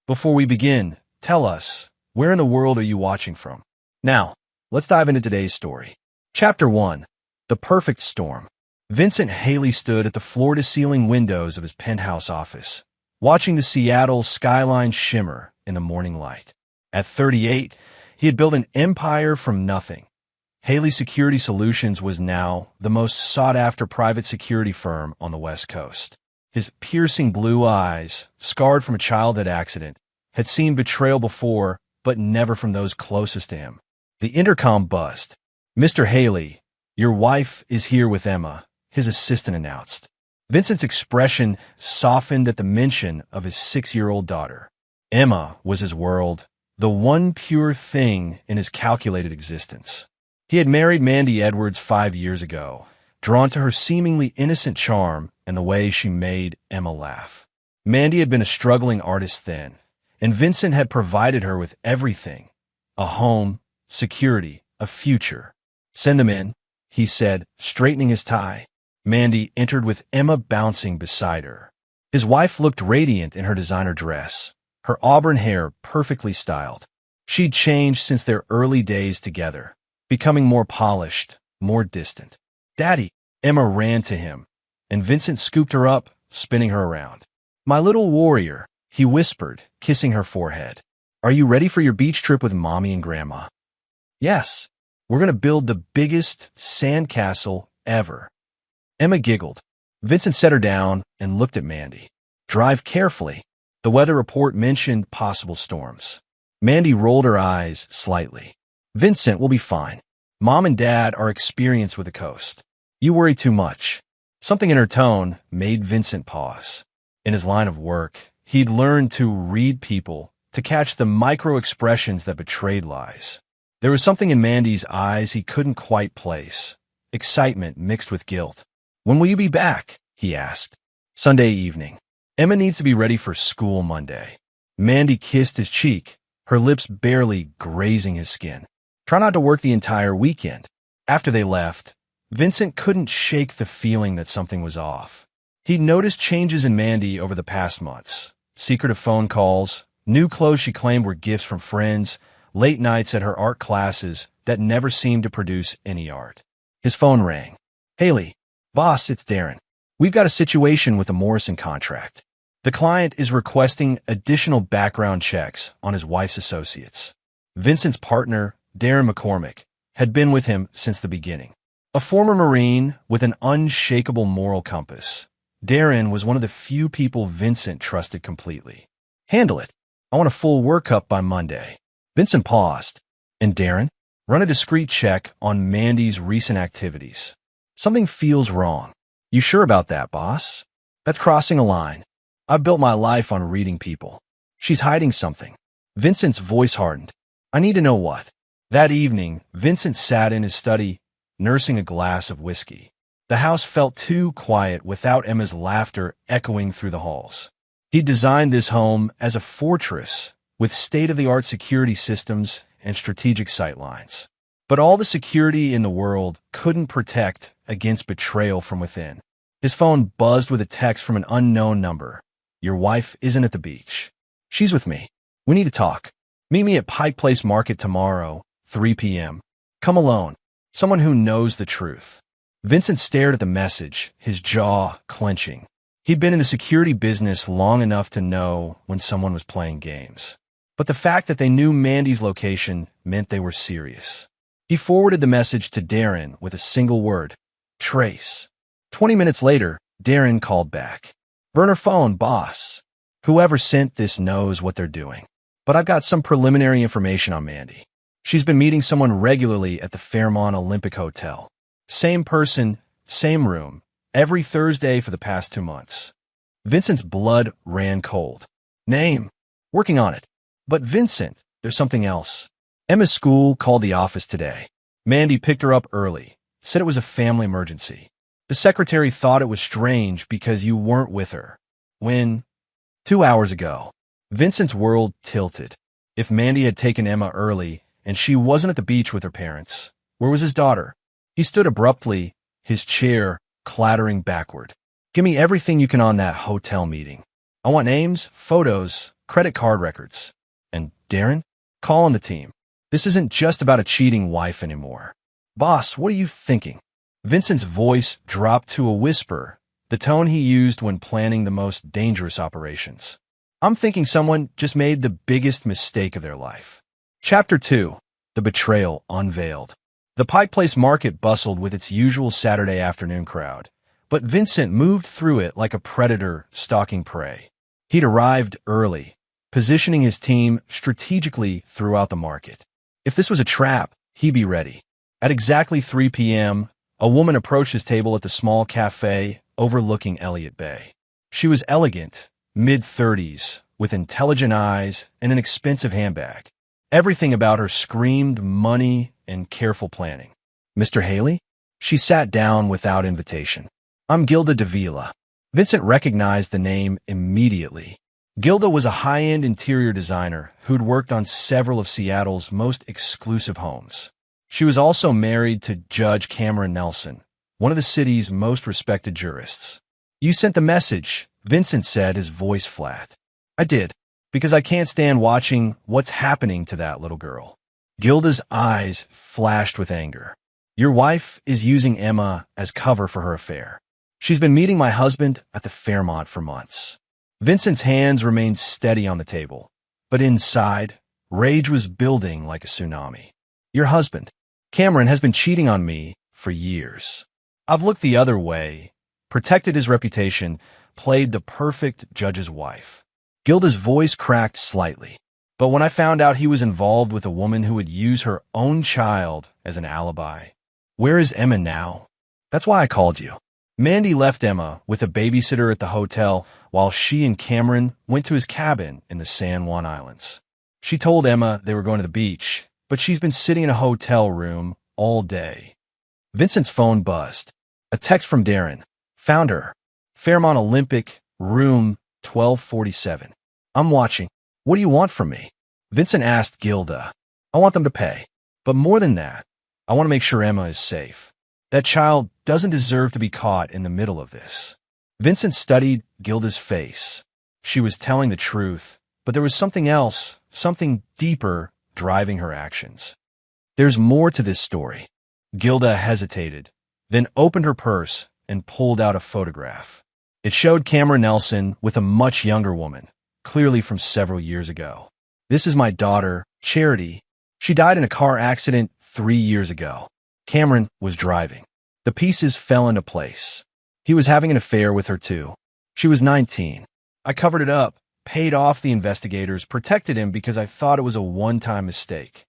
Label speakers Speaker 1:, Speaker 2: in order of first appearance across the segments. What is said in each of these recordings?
Speaker 1: Before we begin, tell us, where in the world are you watching from? Now, let's dive into today's story. Chapter 1. The Perfect Storm. Vincent Haley stood at the floor-to-ceiling windows of his penthouse office, watching the Seattle skyline shimmer in the morning light. At 38, he had built an empire from nothing. Haley Security Solutions was now the most sought-after private security firm on the West Coast. His piercing blue eyes, scarred from a childhood accident, had seen betrayal before, but never from those closest to him. The intercom buzzed. "Mr. Haley, your wife is here with Emma," his assistant announced. Vincent's expression softened at the mention of his 6-year-old daughter. Emma was his world, the one pure thing in his calculated existence. He had married Mandy Edwards 5 years ago, drawn to her seemingly innocent charm and the way she made Emma laugh. Mandy had been a struggling artist then, and Vincent had provided her with everything: a home, security, a future. "Send them in," he said, straightening his tie. Mandy entered with Emma bouncing beside her. His wife looked radiant in her designer dress, her auburn hair perfectly styled. She'd changed since their early days together, becoming more polished, more distant. "Daddy!" Emma ran to him, and Vincent scooped her up, spinning her around. "My little warrior," he whispered, kissing her forehead. "Are you ready for your beach trip with Mommy and Grandma?" "Yes. We're going to build the biggest sandcastle ever." Emma giggled. Vincent set her down and looked at Mandy. "Drive carefully." The weather report mentioned possible storms. Mandy rolled her eyes slightly. "Vincent will be fine. Mom and Dad are experienced with the coast. You worry too much." Something in her tone made Vincent pause. In his line of work, he'd learned to read people, to catch the micro-expressions that betrayed lies. There was something in Mandy's eyes he couldn't quite place. Excitement mixed with guilt. "When will you be back?" he asked. "Sunday evening. Emma needs to be ready for school Monday." Mandy kissed his cheek, her lips barely grazing his skin. "Try not to work the entire weekend." After they left, Vincent couldn't shake the feeling that something was off. He'd noticed changes in Mandy over the past months. Secretive phone calls, new clothes she claimed were gifts from friends, late nights at her art classes that never seemed to produce any art. His phone rang. "Haley, boss, it's Darren. We've got a situation with the Morrison contract. The client is requesting additional background checks on his wife's associates." Vincent's partner, Darren McCormick, had been with him since the beginning. A former Marine with an unshakable moral compass, Darren was one of the few people Vincent trusted completely. "Handle it. I want a full workup by Monday." Vincent paused. "And Darren? Run a discreet check on Mandy's recent activities. Something feels wrong." "You sure about that, boss?" "That's crossing a line. I've built my life on reading people. She's hiding something." Vincent's voice hardened. "I need to know what." That evening, Vincent sat in his study, nursing a glass of whiskey. The house felt too quiet without Emma's laughter echoing through the halls. He designed this home as a fortress with state-of-the-art security systems and strategic sightlines. But all the security in the world couldn't protect against betrayal from within. His phone buzzed with a text from an unknown number. "Your wife isn't at the beach. She's with me. We need to talk. Meet me at Pike Place Market tomorrow, 3 p.m. Come alone. Someone who knows the truth." Vincent stared at the message, his jaw clenching. He'd been in the security business long enough to know when someone was playing games. But the fact that they knew Mandy's location meant they were serious. He forwarded the message to Darren with a single word: "Trace." 20 minutes later, Darren called back. "Burner phone, boss. Whoever sent this knows what they're doing. But I've got some preliminary information on Mandy. She's been meeting someone regularly at the Fairmont Olympic Hotel. Same person, same room, every Thursday for the past 2 months." Vincent's blood ran cold. "Name? Working on it." "But Vincent, there's something else. Emma's school called the office today. Mandy picked her up early, said it was a family emergency. The secretary thought it was strange because you weren't with her. When? 2 hours ago." Vincent's world tilted. If Mandy had taken Emma early and she wasn't at the beach with her parents, where was his daughter? He stood abruptly, his chair clattering backward. "Give me everything you can on that hotel meeting. I want names, photos, credit card records. And Darren? Call on the team. This isn't just about a cheating wife anymore. Boss, what are you thinking? Vincent's voice dropped to a whisper, the tone he used when planning the most dangerous operations. I'm thinking someone just made the biggest mistake of their life. Chapter 2. The Betrayal Unveiled. The Pike Place Market bustled with its usual Saturday afternoon crowd, but Vincent moved through it like a predator stalking prey. He'd arrived early, positioning his team strategically throughout the market. If this was a trap, he'd be ready. At exactly 3 p.m., a woman approached his table at the small cafe overlooking Elliott Bay. She was elegant, mid-30s, with intelligent eyes and an expensive handbag. Everything about her screamed money and careful planning. Mr. Haley? She sat down without invitation. I'm Gilda Davila. Vincent recognized the name immediately. Gilda was a high-end interior designer who'd worked on several of Seattle's most exclusive homes. She was also married to Judge Cameron Nelson, one of the city's most respected jurists. You sent the message, Vincent said, his voice flat. I did, because I can't stand watching what's happening to that little girl. Gilda's eyes flashed with anger. Your wife is using Emma as cover for her affair. She's been meeting my husband at the Fairmont for months. Vincent's hands remained steady on the table, but inside, rage was building like a tsunami. Your husband, Cameron, has been cheating on me for years. I've looked the other way, protected his reputation, played the perfect judge's wife. Gilda's voice cracked slightly, but when I found out he was involved with a woman who would use her own child as an alibi. Where is Emma now? That's why I called you. Mandy left Emma with a babysitter at the hotel while she and Cameron went to his cabin in the San Juan Islands. She told Emma they were going to the beach, but she's been sitting in a hotel room all day. Vincent's phone buzzed. A text from Darren. Found her. Fairmont Olympic, room 1247. I'm watching. What do you want from me? Vincent asked Gilda. I want them to pay. But more than that, I want to make sure Emma is safe. That child doesn't deserve to be caught in the middle of this. Vincent studied Gilda's face. She was telling the truth, but there was something else, something deeper, driving her actions. There's more to this story. Gilda hesitated, then opened her purse and pulled out a photograph. It showed Cameron Nelson with a much younger woman, clearly from several years ago. This is my daughter, Charity. She died in a car accident 3 years ago. Cameron was driving. The pieces fell into place. He was having an affair with her too. She was 19. I covered it up, paid off the investigators, protected him because I thought it was a one-time mistake.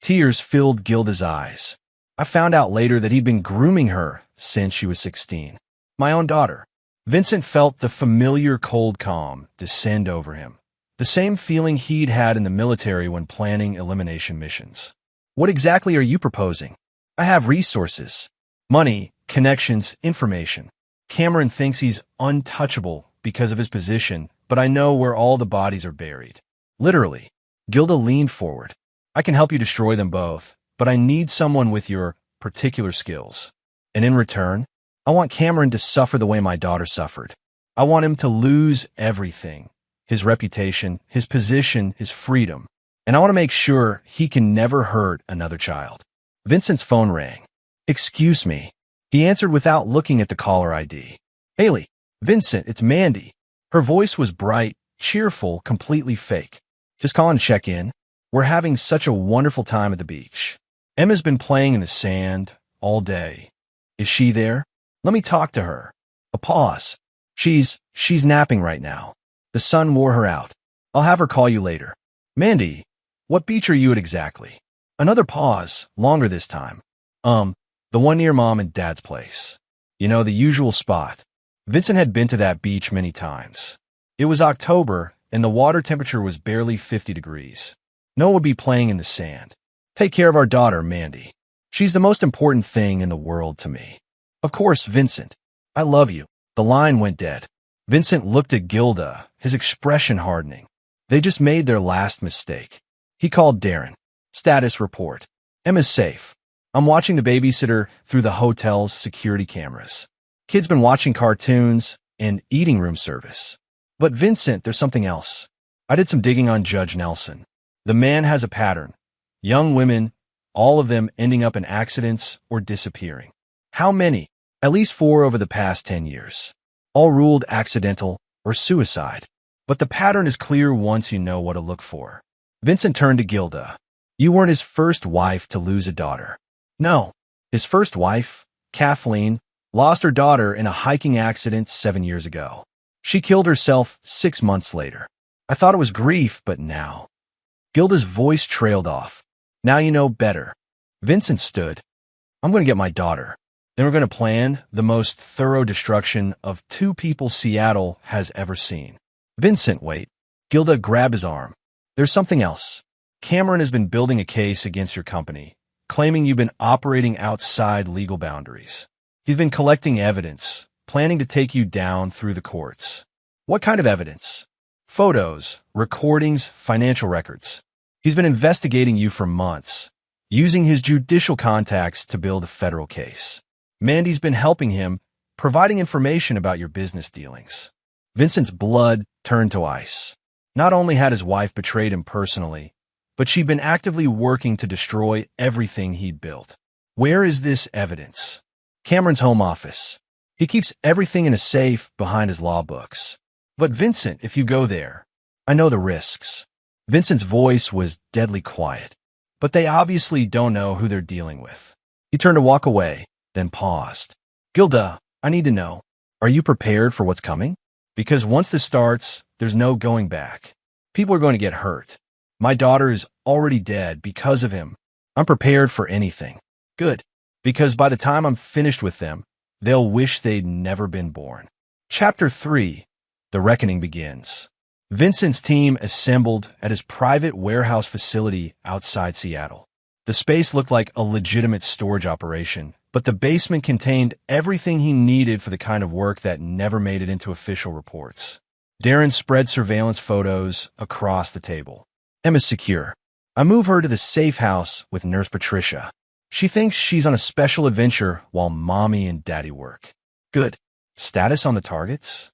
Speaker 1: Tears filled Gilda's eyes. I found out later that he'd been grooming her since she was 16. My own daughter. Vincent felt the familiar cold calm descend over him. The same feeling he'd had in the military when planning elimination missions. What exactly are you proposing? I have resources. Money, connections, information. Cameron thinks he's untouchable because of his position, but I know where all the bodies are buried. Literally. Gilda leaned forward. I can help you destroy them both, but I need someone with your particular skills. And in return, I want Cameron to suffer the way my daughter suffered. I want him to lose everything. His reputation, his position, his freedom. And I want to make sure he can never hurt another child. Vincent's phone rang. Excuse me. He answered without looking at the caller ID. Haley. Vincent, it's Mandy. Her voice was bright, cheerful, completely fake. Just calling to check in. We're having such a wonderful time at the beach. Emma's been playing in the sand all day. Is she there? Let me talk to her. A pause. She's napping right now. The sun wore her out. I'll have her call you later. Mandy, what beach are you at exactly? Another pause, longer this time. The one near Mom and Dad's place. You know, the usual spot. Vincent had been to that beach many times. It was October, and the water temperature was barely 50 degrees. No one would be playing in the sand. Take care of our daughter, Mandy. She's the most important thing in the world to me. Of course, Vincent. I love you. The line went dead. Vincent looked at Gilda, his expression hardening. They just made their last mistake. He called Darren. Status report. Emma's safe. I'm watching the babysitter through the hotel's security cameras. Kid's been watching cartoons and eating room service. But Vincent, there's something else. I did some digging on Judge Nelson. The man has a pattern. Young women, all of them ending up in accidents or disappearing. How many? At least 4 over the past 10 years. All ruled accidental or suicide. But the pattern is clear once you know what to look for. Vincent turned to Gilda. You weren't his first wife to lose a daughter. No. His first wife, Kathleen, lost her daughter in a hiking accident 7 years ago. She killed herself 6 months later. I thought it was grief, but now. Gilda's voice trailed off. Now you know better. Vincent stood. I'm going to get my daughter. Then we're going to plan the most thorough destruction of 2 people Seattle has ever seen. Vincent, wait. Gilda grabbed his arm. There's something else. Cameron has been building a case against your company, claiming you've been operating outside legal boundaries. He's been collecting evidence, planning to take you down through the courts. What kind of evidence? Photos, recordings, financial records. He's been investigating you for months, using his judicial contacts to build a federal case. Mandy's been helping him, providing information about your business dealings. Vincent's blood turned to ice. Not only had his wife betrayed him personally, but she'd been actively working to destroy everything he'd built. Where is this evidence? Cameron's home office. He keeps everything in a safe behind his law books. But Vincent, if you go there, I know the risks. Vincent's voice was deadly quiet. But they obviously don't know who they're dealing with. He turned to walk away, then paused. Gilda, I need to know. Are you prepared for what's coming? Because once this starts, there's no going back. People are going to get hurt. My daughter is already dead because of him. I'm prepared for anything. Good. Because by the time I'm finished with them, they'll wish they'd never been born. Chapter 3. The Reckoning begins. Vincent's team assembled at his private warehouse facility outside Seattle. The space looked like a legitimate storage operation, but the basement contained everything he needed for the kind of work that never made it into official reports. Darren spread surveillance photos across the table. Emma's secure. I move her to the safe house with Nurse Patricia. She thinks she's on a special adventure while Mommy and Daddy work. Good. Status on the targets?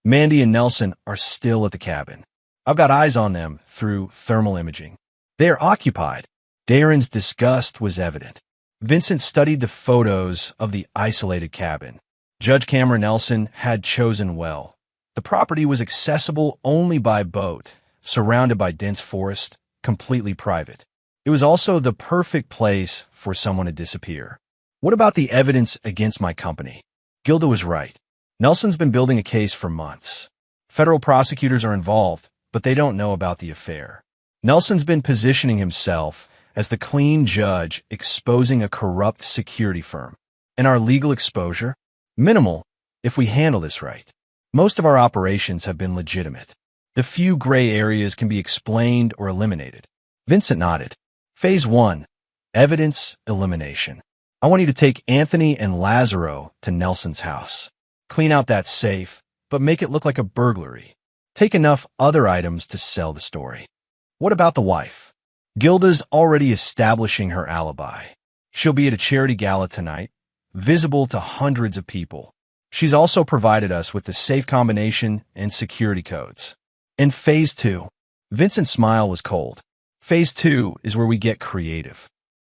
Speaker 1: Mandy and Nelson are still at the cabin. I've got eyes on them through thermal imaging. They are occupied. Darren's disgust was evident. Vincent studied the photos of the isolated cabin. Judge Cameron Nelson had chosen well. The property was accessible only by boat, surrounded by dense forest, completely private. It was also the perfect place for someone to disappear. What about the evidence against my company? Gilda was right. Nelson's been building a case for months. Federal prosecutors are involved, but they don't know about the affair. Nelson's been positioning himself as the clean judge exposing a corrupt security firm. And our legal exposure? Minimal, if we handle this right. Most of our operations have been legitimate. The few gray areas can be explained or eliminated. Vincent nodded. Phase 1. Evidence elimination. I want you to take Anthony and Lazaro to Nelson's house. Clean out that safe, but make it look like a burglary. Take enough other items to sell the story. What about the wife? Gilda's already establishing her alibi. She'll be at a charity gala tonight, visible to hundreds of people. She's also provided us with the safe combination and security codes. And Phase 2. Vincent's smile was cold. Phase 2 is where we get creative.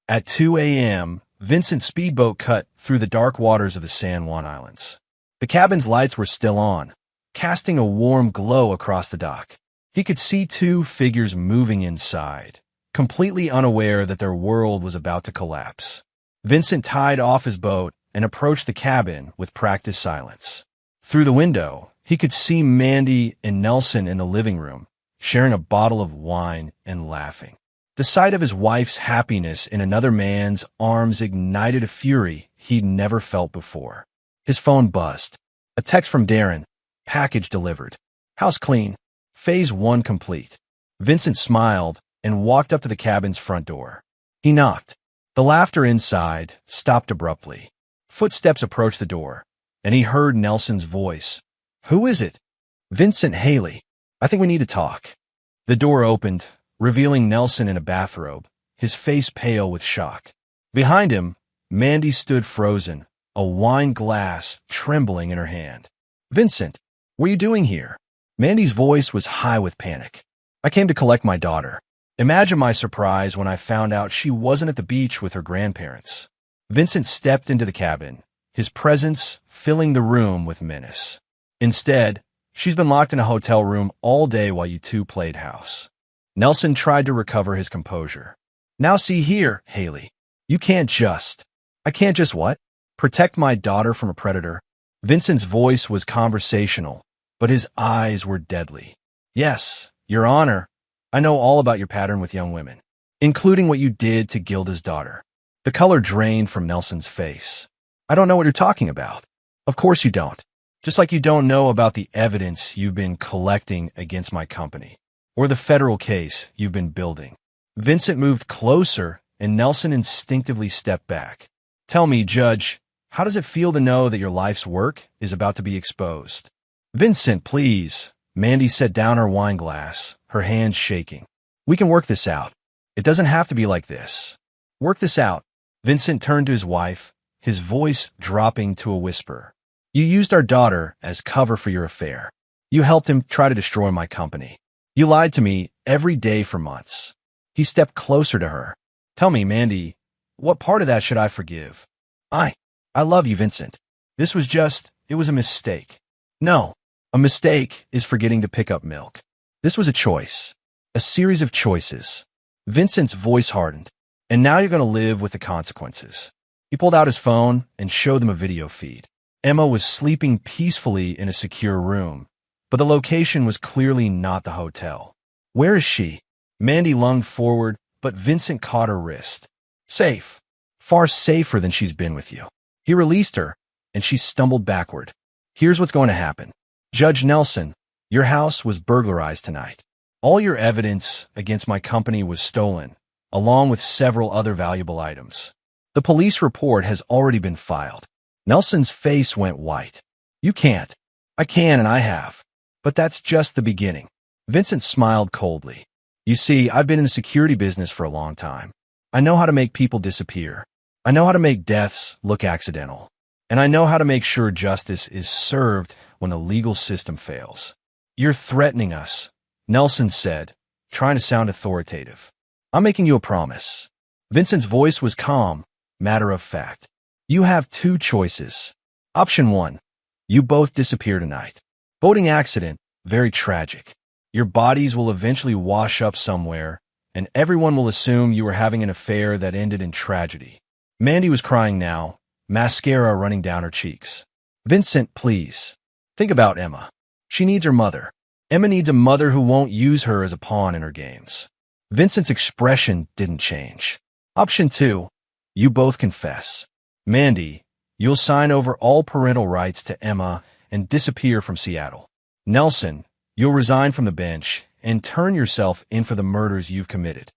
Speaker 1: At 2 a.m., Vincent's speedboat cut through the dark waters of the San Juan Islands. The cabin's lights were still on, casting a warm glow across the dock. He could see 2 figures moving inside, completely unaware that their world was about to collapse. Vincent tied off his boat and approached the cabin with practiced silence. Through the window, he could see Mandy and Nelson in the living room, sharing a bottle of wine and laughing. The sight of his wife's happiness in another man's arms ignited a fury he'd never felt before. His phone buzzed. A text from Darren. Package delivered. House clean. Phase 1 complete. Vincent smiled and walked up to the cabin's front door. He knocked. The laughter inside stopped abruptly. Footsteps approached the door, and he heard Nelson's voice. Who is it? Vincent Haley. I think we need to talk. The door opened, revealing Nelson in a bathrobe, his face pale with shock. Behind him, Mandy stood frozen, a wine glass trembling in her hand. Vincent, what are you doing here? Mandy's voice was high with panic. I came to collect my daughter. Imagine my surprise when I found out she wasn't at the beach with her grandparents. Vincent stepped into the cabin, his presence filling the room with menace. Instead, she's been locked in a hotel room all day while you two played house. Nelson tried to recover his composure. Now see here, Haley. You can't just... I can't just what? Protect my daughter from a predator? Vincent's voice was conversational, but his eyes were deadly. Yes, Your Honor, I know all about your pattern with young women, including what you did to Gilda's daughter. The color drained from Nelson's face. I don't know what you're talking about. Of course you don't. Just like you don't know about the evidence you've been collecting against my company, or the federal case you've been building. Vincent moved closer, and Nelson instinctively stepped back. Tell me, Judge, how does it feel to know that your life's work is about to be exposed? Vincent, please. Mandy set down her wine glass, her hands shaking. We can work this out. It doesn't have to be like this. Work this out. Vincent turned to his wife, his voice dropping to a whisper. You used our daughter as cover for your affair. You helped him try to destroy my company. You lied to me every day for months. He stepped closer to her. Tell me, Mandy, what part of that should I forgive? I love you, Vincent. This was it was a mistake. No, a mistake is forgetting to pick up milk. This was a choice. A series of choices. Vincent's voice hardened. And now you're going to live with the consequences. He pulled out his phone and showed them a video feed. Emma was sleeping peacefully in a secure room, but the location was clearly not the hotel. Where is she? Mandy lunged forward, but Vincent caught her wrist. Safe. Far safer than she's been with you. He released her, and she stumbled backward. Here's what's going to happen. Judge Nelson, your house was burglarized tonight. All your evidence against my company was stolen, along with several other valuable items. The police report has already been filed. Nelson's face went white. You can't. I can and I have. But that's just the beginning. Vincent smiled coldly. You see, I've been in the security business for a long time. I know how to make people disappear. I know how to make deaths look accidental. And I know how to make sure justice is served when the legal system fails. You're threatening us, Nelson said, trying to sound authoritative. I'm making you a promise. Vincent's voice was calm, matter of fact. You have two choices. Option 1. You both disappear tonight. Boating accident, very tragic. Your bodies will eventually wash up somewhere, and everyone will assume you were having an affair that ended in tragedy. Mandy was crying now, mascara running down her cheeks. Vincent, please. Think about Emma. She needs her mother. Emma needs a mother who won't use her as a pawn in her games. Vincent's expression didn't change. Option 2. You both confess. Mandy, you'll sign over all parental rights to Emma and disappear from Seattle. Nelson, you'll resign from the bench and turn yourself in for the murders you've committed.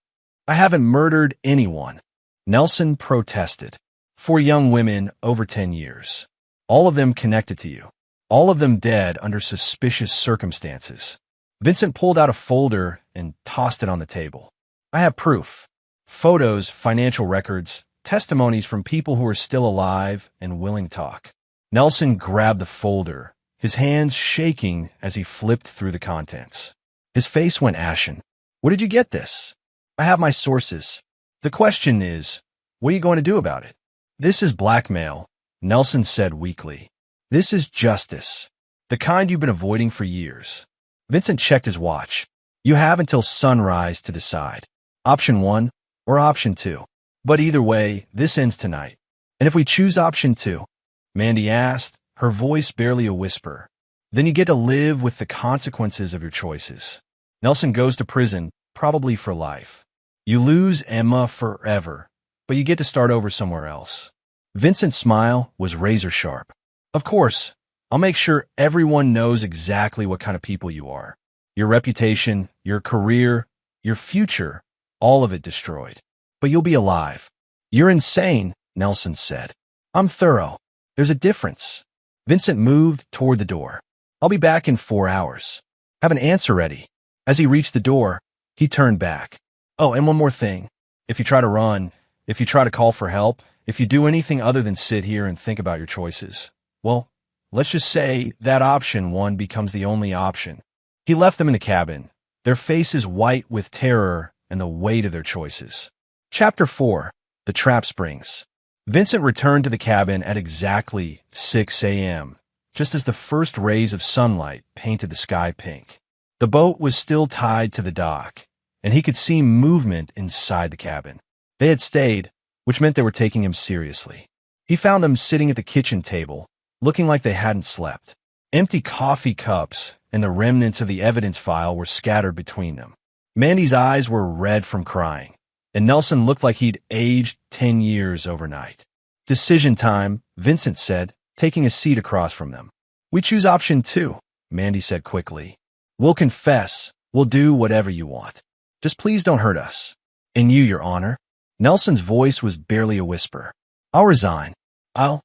Speaker 1: I haven't murdered anyone. Nelson protested. 4 young women over 10 years. All of them connected to you. All of them dead under suspicious circumstances. Vincent pulled out a folder and tossed it on the table. I have proof. Photos, financial records, testimonies from people who are still alive and willing to talk. Nelson grabbed the folder, his hands shaking as he flipped through the contents. His face went ashen. Where did you get this? I have my sources. The question is, what are you going to do about it? This is blackmail, Nelson said weakly. This is justice. The kind you've been avoiding for years. Vincent checked his watch. You have until sunrise to decide. Option 1 or option 2. But either way, this ends tonight. And if we choose option 2, Mandy asked, her voice barely a whisper, then you get to live with the consequences of your choices. Nelson goes to prison, probably for life. You lose Emma forever, but you get to start over somewhere else. Vincent's smile was razor sharp. Of course, I'll make sure everyone knows exactly what kind of people you are. Your reputation, your career, your future, all of it destroyed. But you'll be alive. You're insane, Nelson said. I'm thorough. There's a difference. Vincent moved toward the door. I'll be back in 4 hours. Have an answer ready. As he reached the door, he turned back. Oh, and one more thing. If you try to run, if you try to call for help, if you do anything other than sit here and think about your choices, well, let's just say that option 1 becomes the only option. He left them in the cabin, their faces white with terror and the weight of their choices. Chapter 4. The Trap Springs. Vincent returned to the cabin at exactly 6 a.m., just as the first rays of sunlight painted the sky pink. The boat was still tied to the dock, and he could see movement inside the cabin. They had stayed, which meant they were taking him seriously. He found them sitting at the kitchen table, looking like they hadn't slept. Empty coffee cups and the remnants of the evidence file were scattered between them. Mandy's eyes were red from crying, and Nelson looked like he'd aged 10 years overnight. "Decision time," Vincent said, taking a seat across from them. "We choose option 2, Mandy said quickly. "We'll confess. We'll do whatever you want. Just please don't hurt us." "And you, Your Honor?" Nelson's voice was barely a whisper. "I'll resign. I'll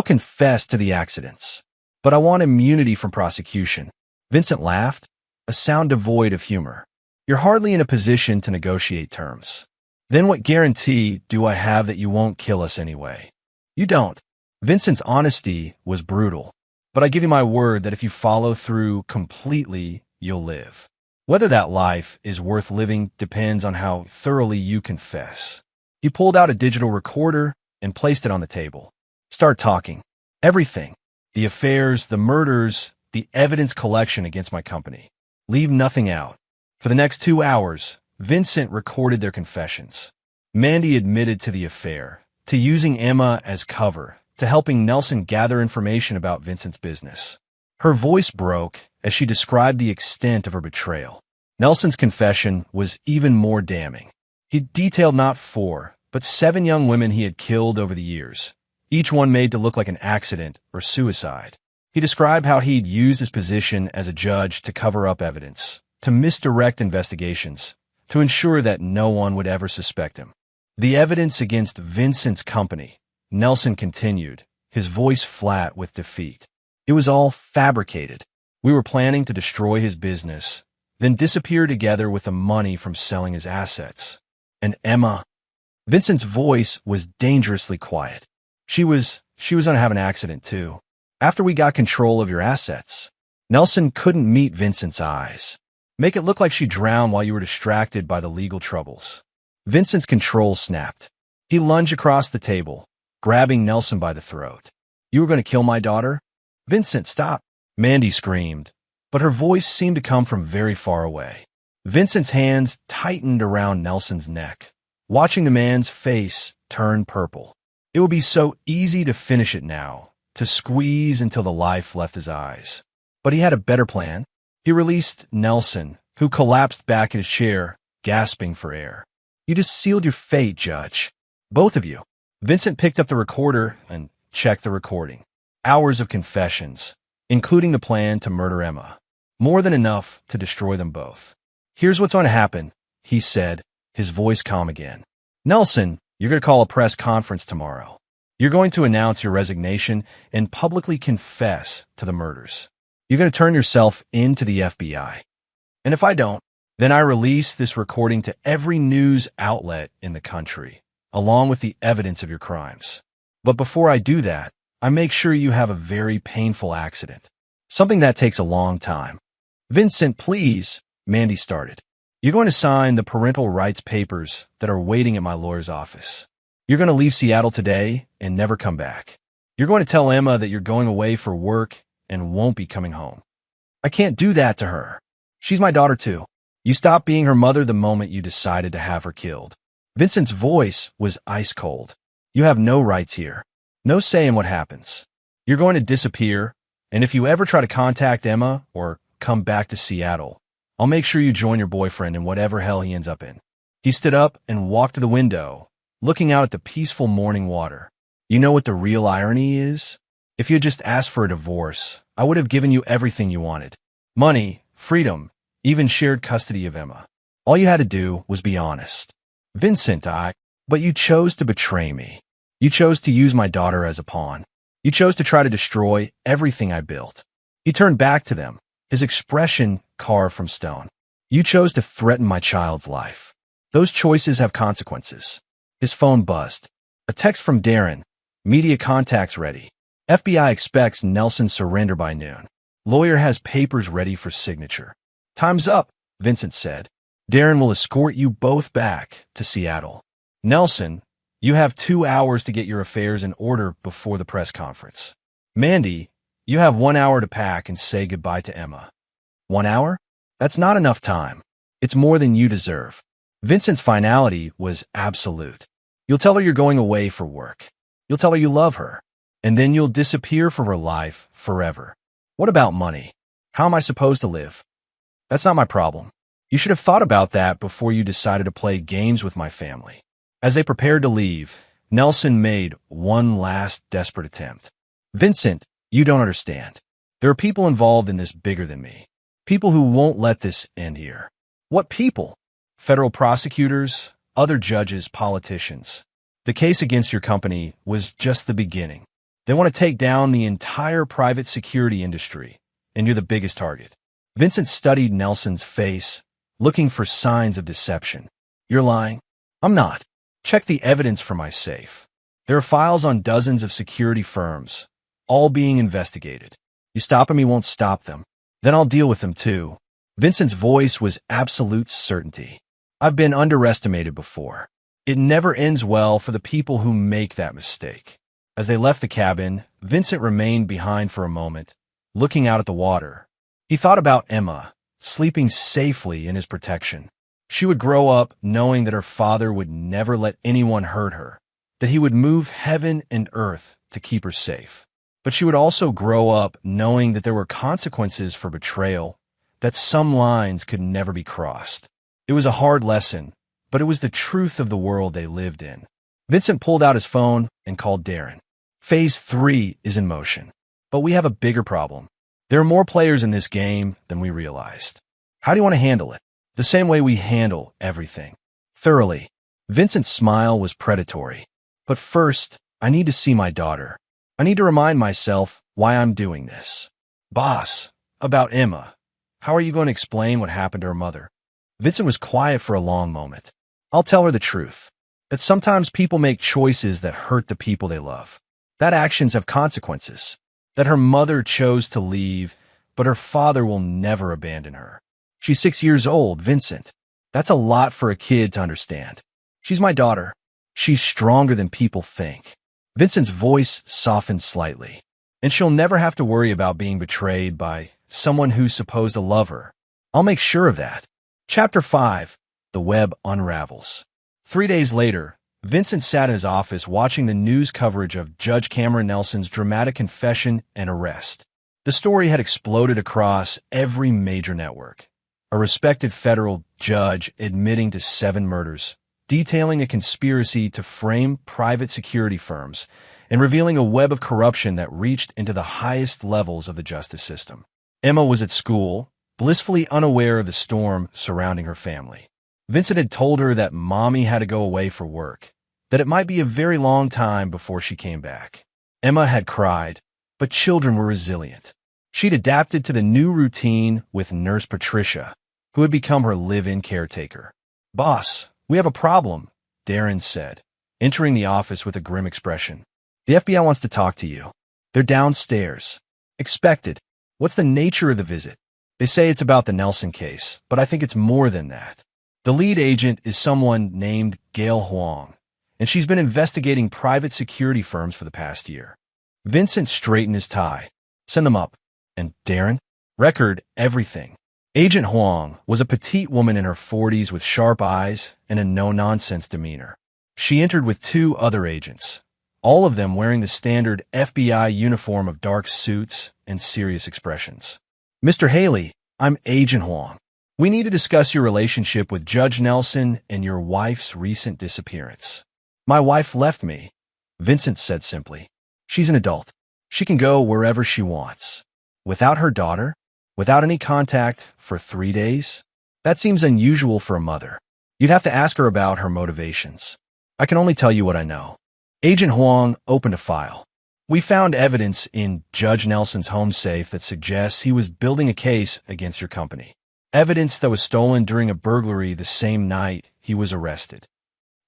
Speaker 1: confess to the accidents. But I want immunity from prosecution." Vincent laughed, a sound devoid of humor. "You're hardly in a position to negotiate terms. Then what guarantee do I have that you won't kill us anyway?" "You don't." Vincent's honesty was brutal. "But I give you my word that if you follow through completely, you'll live. Whether that life is worth living depends on how thoroughly you confess." He pulled out a digital recorder and placed it on the table. "Start talking. Everything. The affairs, the murders, the evidence collection against my company. Leave nothing out." For the next 2 hours, Vincent recorded their confessions. Mandy admitted to the affair, to using Emma as cover, to helping Nelson gather information about Vincent's business. Her voice broke as she described the extent of her betrayal. Nelson's confession was even more damning. He detailed not 4, but 7 young women he had killed over the years, each one made to look like an accident or suicide. He described how he'd used his position as a judge to cover up evidence, to misdirect investigations, to ensure that no one would ever suspect him. The evidence against Vincent's company, Nelson continued, his voice flat with defeat. It was all fabricated. We were planning to destroy his business, then disappear together with the money from selling his assets. And Emma. Vincent's voice was dangerously quiet. She was gonna have an accident too. After we got control of your assets." Nelson couldn't meet Vincent's eyes. "Make it look like she drowned while you were distracted by the legal troubles." Vincent's control snapped. He lunged across the table, grabbing Nelson by the throat. "You were going to kill my daughter?" "Vincent, stop!" Mandy screamed, but her voice seemed to come from very far away. Vincent's hands tightened around Nelson's neck, watching the man's face turn purple. It would be so easy to finish it now, to squeeze until the life left his eyes. But he had a better plan. He released Nelson, who collapsed back in his chair, gasping for air. "You just sealed your fate, Judge. Both of you." Vincent picked up the recorder and checked the recording. Hours of confessions, including the plan to murder Emma. More than enough to destroy them both. "Here's what's going to happen," he said, his voice calm again. "Nelson, you're going to call a press conference tomorrow. You're going to announce your resignation and publicly confess to the murders. You're going to turn yourself into the FBI. And if I don't, then I release this recording to every news outlet in the country, along with the evidence of your crimes. But before I do that, I make sure you have a very painful accident. Something that takes a long time." "Vincent, please," Mandy started. "You're going to sign the parental rights papers that are waiting at my lawyer's office. You're going to leave Seattle today and never come back. You're going to tell Emma that you're going away for work and won't be coming home." "I can't do that to her. She's my daughter too. You stopped being her mother the moment you decided to have her killed." Vincent's voice was ice cold. "You have no rights here. No say in what happens. You're going to disappear, and if you ever try to contact Emma or come back to Seattle, I'll make sure you join your boyfriend in whatever hell he ends up in." He stood up and walked to the window, looking out at the peaceful morning water. "You know what the real irony is? If you had just asked for a divorce, I would have given you everything you wanted. Money, freedom, even shared custody of Emma. All you had to do was be honest. Vincent, but you chose to betray me. You chose to use my daughter as a pawn. You chose to try to destroy everything I built." He turned back to them, his expression carved from stone. "You chose to threaten my child's life. Those choices have consequences." His phone buzzed. A text from Darren. "Media contacts ready. FBI expects Nelson surrender by noon. Lawyer has papers ready for signature." "Time's up," Vincent said. Darren will escort you both back to Seattle. Nelson, you have 2 hours to get your affairs in order before the press conference. Mandy, you have 1 hour to pack and say goodbye to Emma. 1 hour? That's not enough time. It's more than you deserve. Vincent's finality was absolute. You'll tell her you're going away for work. You'll tell her you love her. And then you'll disappear from her life forever. What about money? How am I supposed to live? That's not my problem. You should have thought about that before you decided to play games with my family. As they prepared to leave, Nelson made one last desperate attempt. Vincent, you don't understand. There are people involved in this bigger than me. People who won't let this end here. What people? Federal prosecutors, other judges, politicians. The case against your company was just the beginning. They want to take down the entire private security industry, and you're the biggest target. Vincent studied Nelson's face, looking for signs of deception. You're lying? I'm not. Check the evidence for my safe. There are files on dozens of security firms, all being investigated. You stop them, he won't stop them. Then I'll deal with them too. Vincent's voice was absolute certainty. I've been underestimated before. It never ends well for the people who make that mistake. As they left the cabin, Vincent remained behind for a moment, looking out at the water. He thought about Emma, sleeping safely in his protection. She would grow up knowing that her father would never let anyone hurt her, that he would move heaven and earth to keep her safe. But she would also grow up knowing that there were consequences for betrayal, that some lines could never be crossed. It was a hard lesson, but it was the truth of the world they lived in. Vincent pulled out his phone and called Darren. Phase 3 is in motion, but we have a bigger problem. There are more players in this game than we realized. How do you want to handle it? The same way we handle everything. Thoroughly. Vincent's smile was predatory. But first, I need to see my daughter. I need to remind myself why I'm doing this. Boss, about Emma. How are you going to explain what happened to her mother? Vincent was quiet for a long moment. I'll tell her the truth. That sometimes people make choices that hurt the people they love. That actions have consequences. That her mother chose to leave, but her father will never abandon her. She's 6 years old, Vincent. That's a lot for a kid to understand. She's my daughter. She's stronger than people think. Vincent's voice softened slightly. And she'll never have to worry about being betrayed by someone who's supposed to love her. I'll make sure of that. Chapter 5. The Web Unravels. 3 days later, Vincent sat in his office watching the news coverage of Judge Cameron Nelson's dramatic confession and arrest. The story had exploded across every major network. A respected federal judge admitting to 7 murders, detailing a conspiracy to frame private security firms, and revealing a web of corruption that reached into the highest levels of the justice system. Emma was at school, blissfully unaware of the storm surrounding her family. Vincent had told her that mommy had to go away for work, that it might be a very long time before she came back. Emma had cried, but children were resilient. She'd adapted to the new routine with Nurse Patricia, who had become her live-in caretaker. Boss, we have a problem, Darren said, entering the office with a grim expression. The FBI wants to talk to you. They're downstairs. Expected. What's the nature of the visit? They say it's about the Nelson case, but I think it's more than that. The lead agent is someone named Gail Huang, and she's been investigating private security firms for the past year. Vincent straightened his tie. Send them up. And Darren? Record everything. Agent Huang was a petite woman in her 40s with sharp eyes and a no-nonsense demeanor. She entered with 2 other agents, all of them wearing the standard FBI uniform of dark suits and serious expressions. Mr. Haley, I'm Agent Huang. We need to discuss your relationship with Judge Nelson and your wife's recent disappearance. My wife left me, Vincent said simply. She's an adult. She can go wherever she wants. Without her daughter? Without any contact for 3 days? That seems unusual for a mother. You'd have to ask her about her motivations. I can only tell you what I know. Agent Huang opened a file. We found evidence in Judge Nelson's home safe that suggests he was building a case against your company. Evidence that was stolen during a burglary the same night he was arrested.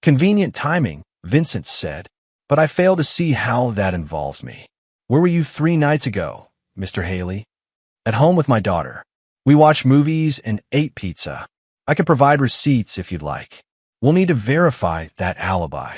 Speaker 1: Convenient timing, Vincent said, but I fail to see how that involves me. Where were you 3 nights ago, Mr. Haley? At home with my daughter. We watched movies and ate pizza. I can provide receipts if you'd like. We'll need to verify that alibi.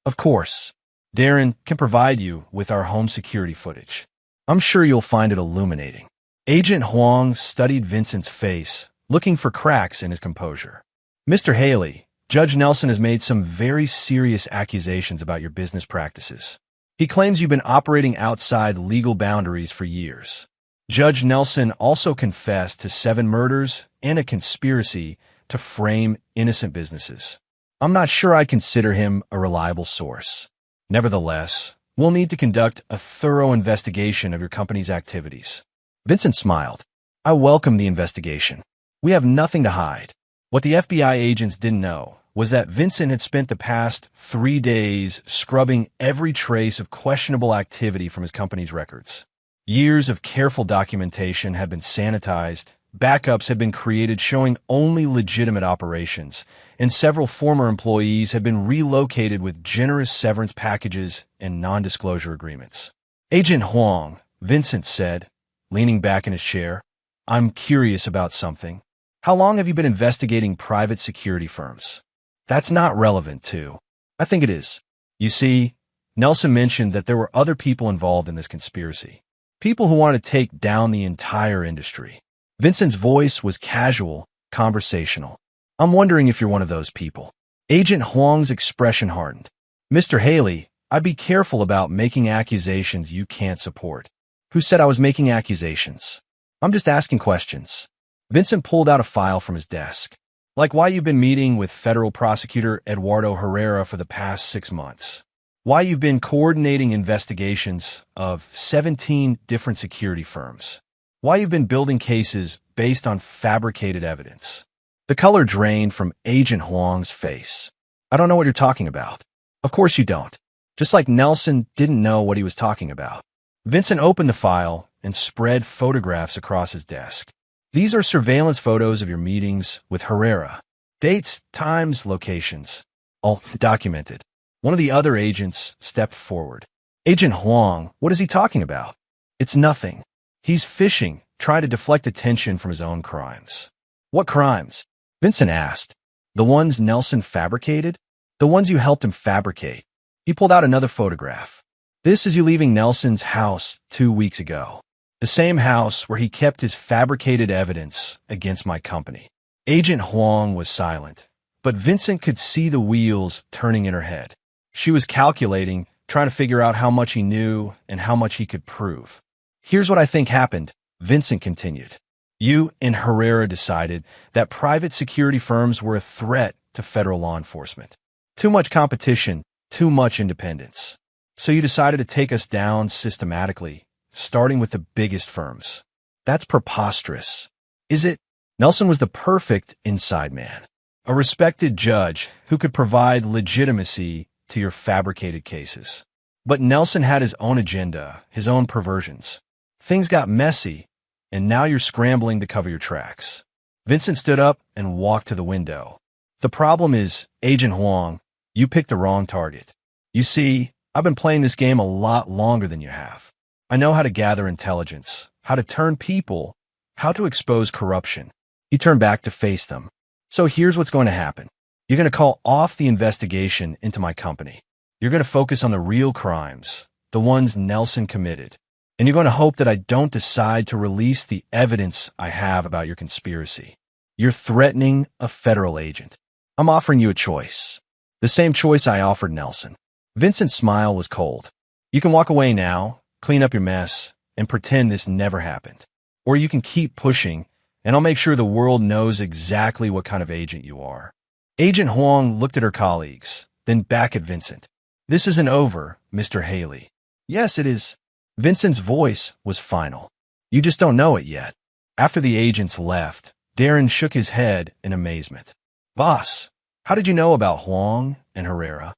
Speaker 1: Of course, Darren can provide you with our home security footage. I'm sure you'll find it illuminating. Agent Huang studied Vincent's face, looking for cracks in his composure. Mr. Haley, Judge Nelson has made some very serious accusations about your business practices. He claims you've been operating outside legal boundaries for years. Judge Nelson also confessed to 7 murders and a conspiracy to frame innocent businesses. I'm not sure I consider him a reliable source. Nevertheless, we'll need to conduct a thorough investigation of your company's activities. Vincent smiled. I welcome the investigation. We have nothing to hide. What the FBI agents didn't know was that Vincent had spent the past 3 days scrubbing every trace of questionable activity from his company's records. Years of careful documentation had been sanitized, backups had been created showing only legitimate operations, and several former employees had been relocated with generous severance packages and non-disclosure agreements. Agent Huang, Vincent said, leaning back in his chair, I'm curious about something. How long have you been investigating private security firms? That's not relevant, too. I think it is. You see, Nelson mentioned that there were other people involved in this conspiracy. People who wanted to take down the entire industry. Vincent's voice was casual, conversational. I'm wondering if you're one of those people. Agent Huang's expression hardened. Mr. Haley, I'd be careful about making accusations you can't support. Who said I was making accusations? I'm just asking questions. Vincent pulled out a file from his desk. Like why you've been meeting with federal prosecutor Eduardo Herrera for the past 6 months. Why you've been coordinating investigations of 17 different security firms. Why you've been building cases based on fabricated evidence. The color drained from Agent Huang's face. I don't know what you're talking about. Of course you don't. Just like Nelson didn't know what he was talking about. Vincent opened the file and spread photographs across his desk. These are surveillance photos of your meetings with Herrera. Dates, times, locations. All documented. One of the other agents stepped forward. Agent Huang, what is he talking about? It's nothing. He's fishing, trying to deflect attention from his own crimes. What crimes? Vincent asked. The ones Nelson fabricated? The ones you helped him fabricate. He pulled out another photograph. This is you leaving Nelson's house 2 weeks ago. The same house where he kept his fabricated evidence against my company. Agent Huang was silent, but Vincent could see the wheels turning in her head. She was calculating, trying to figure out how much he knew and how much he could prove. Here's what I think happened, Vincent continued. You and Herrera decided that private security firms were a threat to federal law enforcement. Too much competition, too much independence. So you decided to take us down systematically, starting with the biggest firms. That's preposterous. Is it? Nelson was the perfect inside man. A respected judge who could provide legitimacy to your fabricated cases. But Nelson had his own agenda, his own perversions. Things got messy, and now you're scrambling to cover your tracks. Vincent stood up and walked to the window. The problem is, Agent Huang, you picked the wrong target. You see, I've been playing this game a lot longer than you have. I know how to gather intelligence, how to turn people, how to expose corruption. He turned back to face them. So here's what's going to happen. You're going to call off the investigation into my company. You're going to focus on the real crimes, the ones Nelson committed. And you're going to hope that I don't decide to release the evidence I have about your conspiracy. You're threatening a federal agent. I'm offering you a choice. The same choice I offered Nelson. Vincent's smile was cold. You can walk away now, clean up your mess, and pretend this never happened. Or you can keep pushing, and I'll make sure the world knows exactly what kind of agent you are. Agent Huang looked at her colleagues, then back at Vincent. This isn't over, Mr. Haley. Yes, it is. Vincent's voice was final. You just don't know it yet. After the agents left, Darren shook his head in amazement. Boss, how did you know about Huang and Herrera?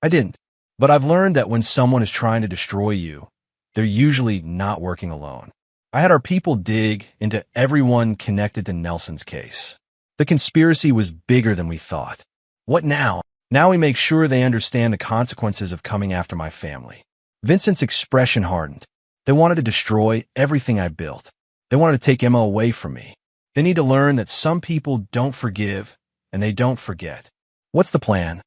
Speaker 1: I didn't. But I've learned that when someone is trying to destroy you, they're usually not working alone. I had our people dig into everyone connected to Nelson's case. The conspiracy was bigger than we thought. What now? Now we make sure they understand the consequences of coming after my family. Vincent's expression hardened. They wanted to destroy everything I built. They wanted to take Emma away from me. They need to learn that some people don't forgive and they don't forget. What's the plan?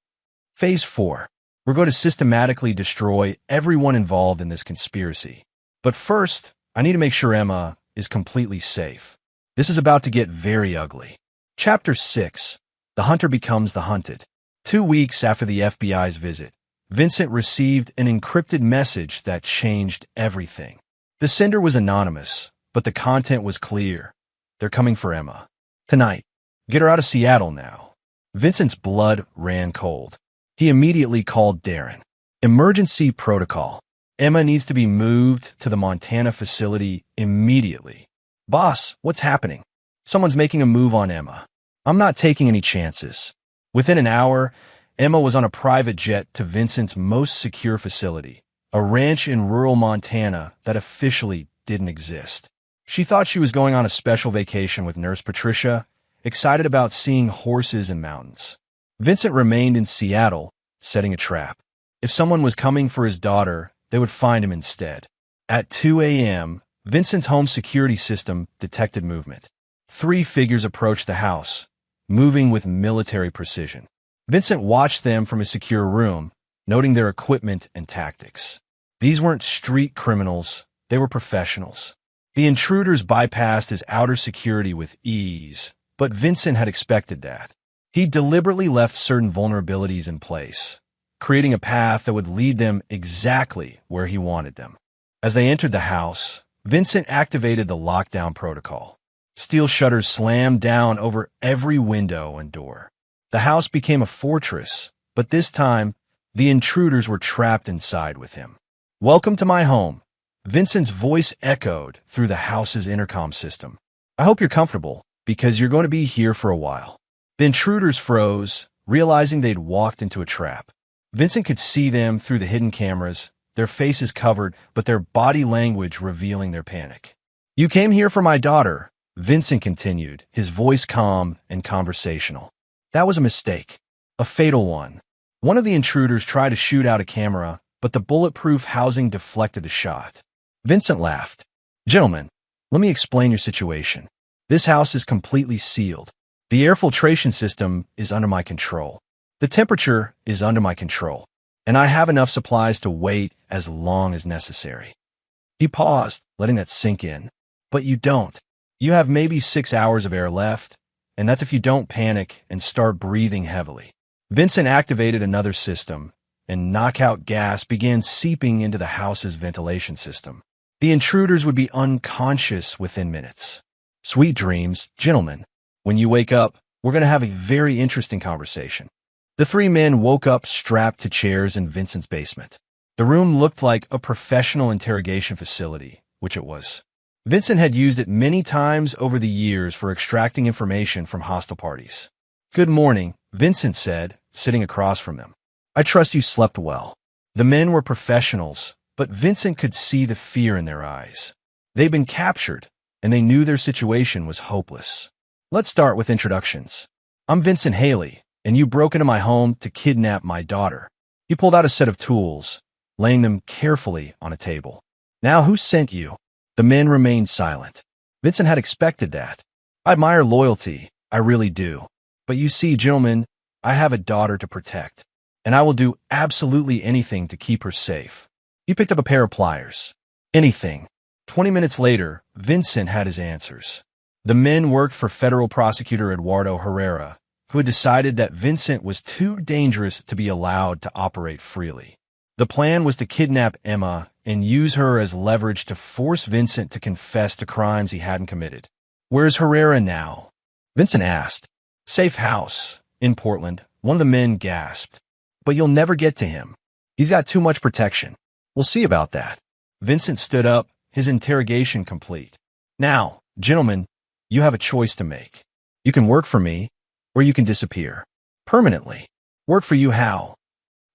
Speaker 1: Phase 4. We're going to systematically destroy everyone involved in this conspiracy. But first, I need to make sure Emma is completely safe. This is about to get very ugly. Chapter 6. The Hunter Becomes the Hunted. 2 weeks after the FBI's visit, Vincent received an encrypted message that changed everything. The sender was anonymous, but the content was clear. They're coming for Emma. Tonight. Get her out of Seattle now. Vincent's blood ran cold. He immediately called Darren. Emergency protocol. Emma needs to be moved to the Montana facility immediately. Boss, what's happening? Someone's making a move on Emma. I'm not taking any chances. Within an hour, Emma was on a private jet to Vincent's most secure facility, a ranch in rural Montana that officially didn't exist. She thought she was going on a special vacation with Nurse Patricia, excited about seeing horses and mountains. Vincent remained in Seattle, setting a trap. If someone was coming for his daughter, they would find him instead. At 2 a.m., Vincent's home security system detected movement. 3 figures approached the house, moving with military precision. Vincent watched them from his secure room, noting their equipment and tactics. These weren't street criminals, they were professionals. The intruders bypassed his outer security with ease, but Vincent had expected that. He deliberately left certain vulnerabilities in place, creating a path that would lead them exactly where he wanted them. As they entered the house, Vincent activated the lockdown protocol. Steel shutters slammed down over every window and door. The house became a fortress, but this time, the intruders were trapped inside with him. Welcome to my home. Vincent's voice echoed through the house's intercom system. I hope you're comfortable, because you're going to be here for a while. The intruders froze, realizing they'd walked into a trap. Vincent could see them through the hidden cameras, their faces covered, but their body language revealing their panic. You came here for my daughter, Vincent continued, his voice calm and conversational. That was a mistake. A fatal one. One of the intruders tried to shoot out a camera, but the bulletproof housing deflected the shot. Vincent laughed. Gentlemen, let me explain your situation. This house is completely sealed. The air filtration system is under my control. The temperature is under my control, and I have enough supplies to wait as long as necessary. He paused, letting that sink in. But you don't. You have maybe 6 hours of air left, and that's if you don't panic and start breathing heavily. Vincent activated another system, and knockout gas began seeping into the house's ventilation system. The intruders would be unconscious within minutes. Sweet dreams, gentlemen. When you wake up, we're going to have a very interesting conversation. The 3 men woke up strapped to chairs in Vincent's basement. The room looked like a professional interrogation facility, which it was. Vincent had used it many times over the years for extracting information from hostile parties. Good morning, Vincent said, sitting across from them. I trust you slept well. The men were professionals, but Vincent could see the fear in their eyes. They'd been captured, and they knew their situation was hopeless. Let's start with introductions. I'm Vincent Haley, and you broke into my home to kidnap my daughter. He pulled out a set of tools, laying them carefully on a table. Now, who sent you? The men remained silent. Vincent had expected that. I admire loyalty, I really do. But you see, gentlemen, I have a daughter to protect, and I will do absolutely anything to keep her safe. He picked up a pair of pliers. Anything. 20 minutes later, Vincent had his answers. The men worked for federal prosecutor Eduardo Herrera, who had decided that Vincent was too dangerous to be allowed to operate freely. The plan was to kidnap Emma and use her as leverage to force Vincent to confess to crimes he hadn't committed. Where's Herrera now? Vincent asked. Safe house, in Portland, one of the men gasped. But you'll never get to him. He's got too much protection. We'll see about that. Vincent stood up, his interrogation complete. Now, gentlemen, you have a choice to make. You can work for me, or you can disappear. Permanently. Work for you how?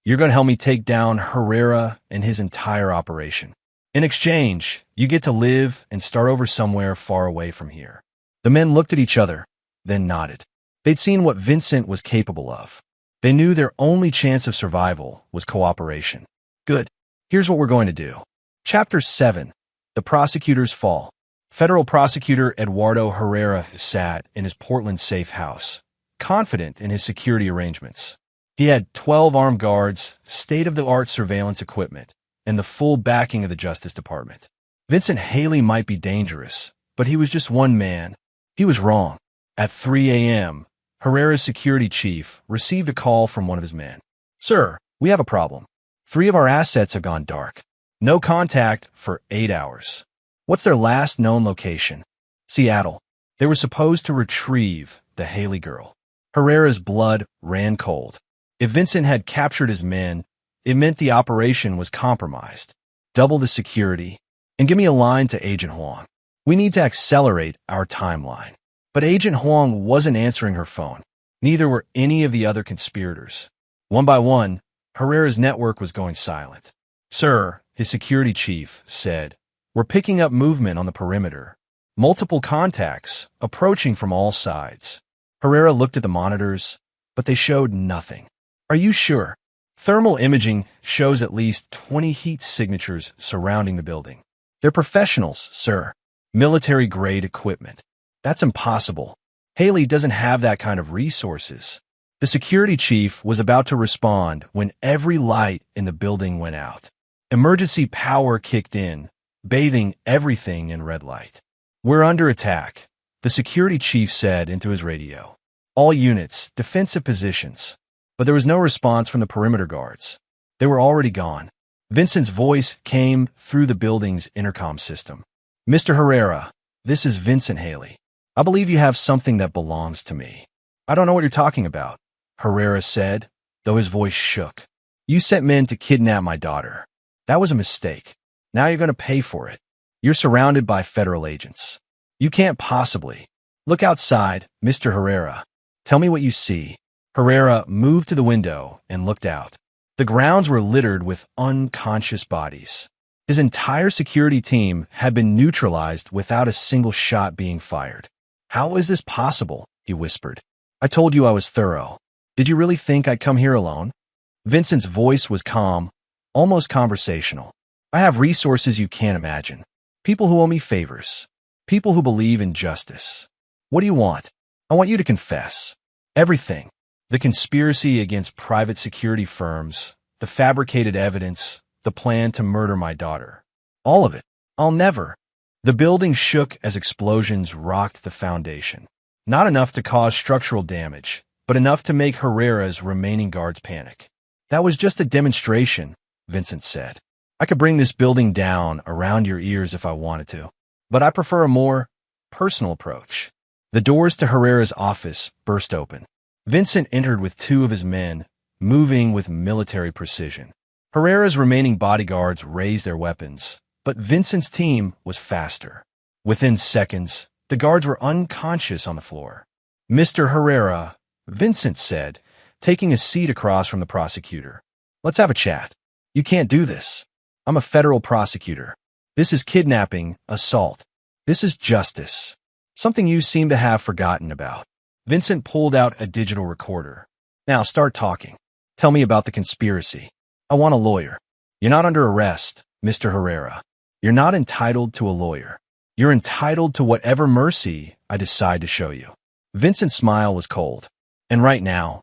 Speaker 1: You're going to help me take down Herrera and his entire operation. In exchange, you get to live and start over somewhere far away from here. The men looked at each other, then nodded. They'd seen what Vincent was capable of. They knew their only chance of survival was cooperation. Good. Here's what we're going to do. Chapter 7. The Prosecutor's Fall. Federal prosecutor Eduardo Herrera sat in his Portland safe house, confident in his security arrangements. He had 12 armed guards, state-of-the-art surveillance equipment, and the full backing of the Justice Department. Vincent Haley might be dangerous, but he was just one man. He was wrong. At 3 a.m., Herrera's security chief received a call from one of his men. "Sir, we have a problem. 3 of our assets have gone dark. No contact for 8 hours. What's their last known location?" "Seattle. They were supposed to retrieve the Haley girl." Herrera's blood ran cold. If Vincent had captured his men, it meant the operation was compromised. "Double the security, and give me a line to Agent Huang. We need to accelerate our timeline." But Agent Huang wasn't answering her phone. Neither were any of the other conspirators. One by one, Herrera's network was going silent. "Sir," his security chief said, "we're picking up movement on the perimeter. Multiple contacts approaching from all sides." Herrera looked at the monitors, but they showed nothing. "Are you sure?" "Thermal imaging shows at least 20 heat signatures surrounding the building. They're professionals, sir. Military-grade equipment." "That's impossible. Haley doesn't have that kind of resources." The security chief was about to respond when every light in the building went out. Emergency power kicked in, bathing everything in red light. "We're under attack," the security chief said into his radio. "All units, defensive positions." But there was no response from the perimeter guards. They were already gone. Vincent's voice came through the building's intercom system. "Mr. Herrera, this is Vincent Haley. I believe you have something that belongs to me." "I don't know what you're talking about," Herrera said, though his voice shook. "You sent men to kidnap my daughter. That was a mistake. Now you're going to pay for it. You're surrounded by federal agents. You can't possibly." "Look outside, Mr. Herrera. Tell me what you see." Herrera moved to the window and looked out. The grounds were littered with unconscious bodies. His entire security team had been neutralized without a single shot being fired. "How is this possible?" he whispered. "I told you I was thorough. Did you really think I'd come here alone?" Vincent's voice was calm, almost conversational. "I have resources you can't imagine. People who owe me favors. People who believe in justice. What do you want?" "I want you to confess. Everything. The conspiracy against private security firms, the fabricated evidence, the plan to murder my daughter. All of it. I'll never." The building shook as explosions rocked the foundation. Not enough to cause structural damage, but enough to make Herrera's remaining guards panic. "That was just a demonstration," Vincent said. "I could bring this building down around your ears if I wanted to, but I prefer a more personal approach." The doors to Herrera's office burst open. Vincent entered with 2 of his men, moving with military precision. Herrera's remaining bodyguards raised their weapons, but Vincent's team was faster. Within seconds, the guards were unconscious on the floor. "Mr. Herrera," Vincent said, taking a seat across from the prosecutor. "Let's have a chat." "You can't do this. I'm a federal prosecutor. This is kidnapping, assault. This is justice. Something you seem to have forgotten about." Vincent pulled out a digital recorder. "Now start talking. Tell me about the conspiracy. I want a lawyer." "You're not under arrest, Mr. Herrera. You're not entitled to a lawyer. You're entitled to whatever mercy I decide to show you." Vincent's smile was cold. "And right now,